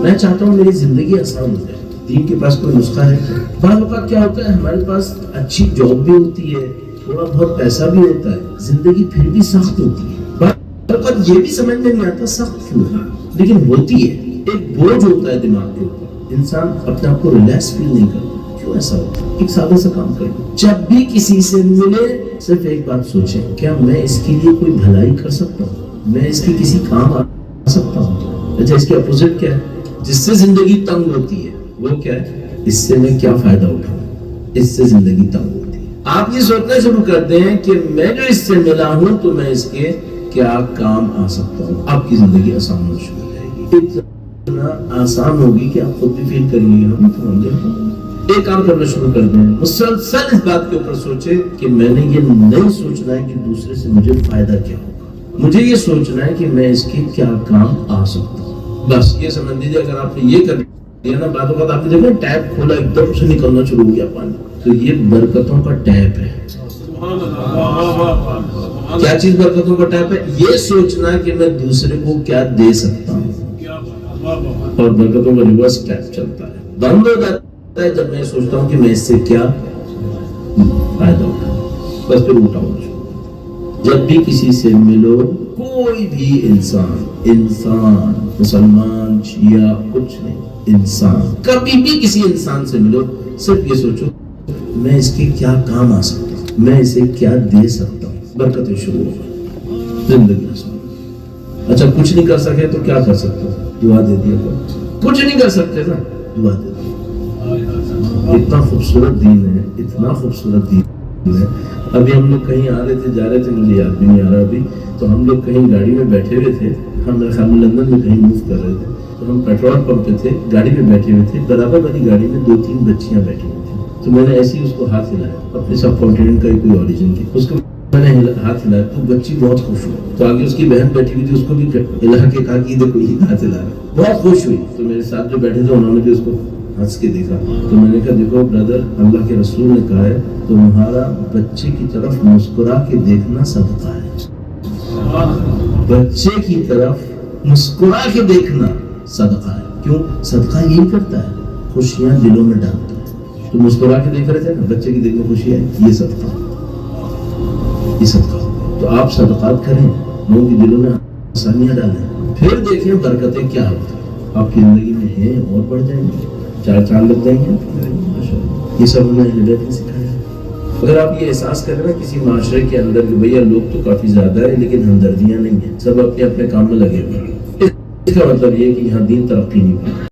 میں چاہتا ہوں میری زندگی آسان ہو جائے. دین کے پاس کوئی نسخہ ہے؟ بعض اوقات کیا ہوتا ہے ہمارے پاس اچھی جاب بھی ہوتی ہے, تھوڑا بہت پیسہ بھی ہوتا ہے, زندگی پھر بھی سخت ہوتی ہے. بعض اوقات یہ بھی سمجھ میں نہیں آتا سخت کیوں ہے, لیکن ہوتی ہے. ایک بوجھ ہوتا ہے دماغ کے اوپر, انسان اپنے آپ کو ریلیکس فیل نہیں کرتا. کیوں ایسا ہوتا ہے؟ ایک سادہ سا کام کریں, جب بھی کسی سے ملے صرف ایک بات سوچیں, کیا میں اس کے لیے کوئی بھلائی کر سکتا ہوں, میں اس کی کسی کام آ سکتا ہوں. اچھا اس کے اپوزٹ کیا ہے, جس سے زندگی تنگ ہوتی ہے وہ کیا ہے, اس سے میں کیا فائدہ اٹھاؤں, اس سے زندگی تنگ ہوتی ہے. آپ یہ سوچنا شروع کر دیں کہ میں جو اس سے ملا ہوں تو میں اس کے کیا کام آ سکتا ہوں. آپ کی زندگی آسان ہونا شروع ہو جائے گی, اتنا آسان ہوگی کہ آپ خود بھی فیل کریں گے ہم تو ہم دیکھیں. ایک کام کرنا شروع کر دیں, مسلسل اس بات کے اوپر سوچیں کہ میں نے یہ نہیں سوچنا ہے کہ دوسرے سے مجھے فائدہ کیا ہوگا, مجھے یہ سوچنا ہے کہ میں اس کے کیا کام آ سکتا ہوں. بس یہ سمجھ لیجیے اگر آپ نے یہ کر لیا نا, بعد اوقات آپ نے دیکھا ٹیپ کھولا ایک دم سے نکلنا شروع ہو گیا پانی, تو یہ برکتوں کا ٹیپ ہے. کیا چیز برکتوں کا ٹیپ ہے؟ یہ سوچنا کہ میں دوسرے کو کیا دے سکتا ہوں, اور برکتوں کا ریورس ٹیپ چلتا ہے. بند ہو جاتا ہے جب میں سوچتا ہوں کہ میں اس سے کیا فائدہ اٹھاؤں, بس پھر اٹھاؤں. جب بھی کسی سے ملو, کوئی بھی انسان مسلمان شیعہ کچھ نہیں, انسان, کبھی بھی کسی انسان سے ملو صرف یہ سوچو میں اس کے کیا کام آ سکتا ہوں, میں اسے کیا دے سکتا ہوں. برکتیں شروع ہو گئی, زندگی آسان. اچھا کچھ نہیں کر سکے تو کیا کر سکتے ہو, دعا دے دیا کرو. کچھ نہیں کر سکتے نا, دعا دے دیا. اتنا خوبصورت دین ہے, اتنا خوبصورت دین ہے. ابھی ہم لوگ کہیں آ رہے تھے جا رہے تھے, مجھے یاد بھی نہیں آ رہا ابھی, تو ہم لوگ کہیں گاڑی میں بیٹھے ہوئے تھے, ہم میرے خیال میں لندن میں کہیں موو کر رہے تھے, تو ہم پیٹرول پمپ پہ تھے, گاڑی میں بیٹھے ہوئے تھے, برابر والی گاڑی میں 2-3 بچیاں بیٹھی ہوئی تھیں. تو میں نے ایسے ہی اس کو ہاتھ ہلایا, اپنے سب کانٹیننٹ کا ہی کوئی اوریجن کی, اس کو میں نے ہاتھ ہلایا تو بچی بہت خوش ہوئی. تو آگے اس کی بہن بیٹھی ہوئی تھی, اس کو بھی ہلا کے کہا کہ دیکھو یہ ہاتھ ہلا رہا, بہت خوش ہوئی. تو میرے ساتھ جو بیٹھے تھے انہوں نے بھی اس کو ہنس کے دیکھا. تو میں نے کہا دیکھو بردر, اللہ کے رسول نے کہا ہے تمہارا بچے کی طرف مسکرا کے دیکھنا صدقہ ہے. بچے کی طرف مسکرا کے دیکھنا صدقہ ہے. کیوں؟ صدقہ یہی کرتا ہے, خوشیاں دلوں میں ڈالتا ہے. تو مسکرا کے دیکھ رہے تھے نا, بچے کی دیکھ میں خوشی ہے, یہ صدقہ, یہ صدقہ. تو آپ صدقات کریں, لوگوں کے دلوں میں آسانیاں ڈالیں, پھر دیکھیں برکتیں کیا ہوتی ہیں آپ کی زندگی میں ہیں, اور بڑھ جائیں گے, 4 چاند لگ جائیں گے. یہ سب انہیں ہدایت نے سکھایا. اگر آپ یہ احساس کریں نا کسی معاشرے کے اندر کہ بھیا لوگ تو کافی زیادہ ہیں لیکن ہمدردیاں نہیں ہیں, سب اپنے اپنے کام میں لگے ہوئے ہیں, اس کا مطلب یہ کہ یہاں دین ترقی نہیں پا.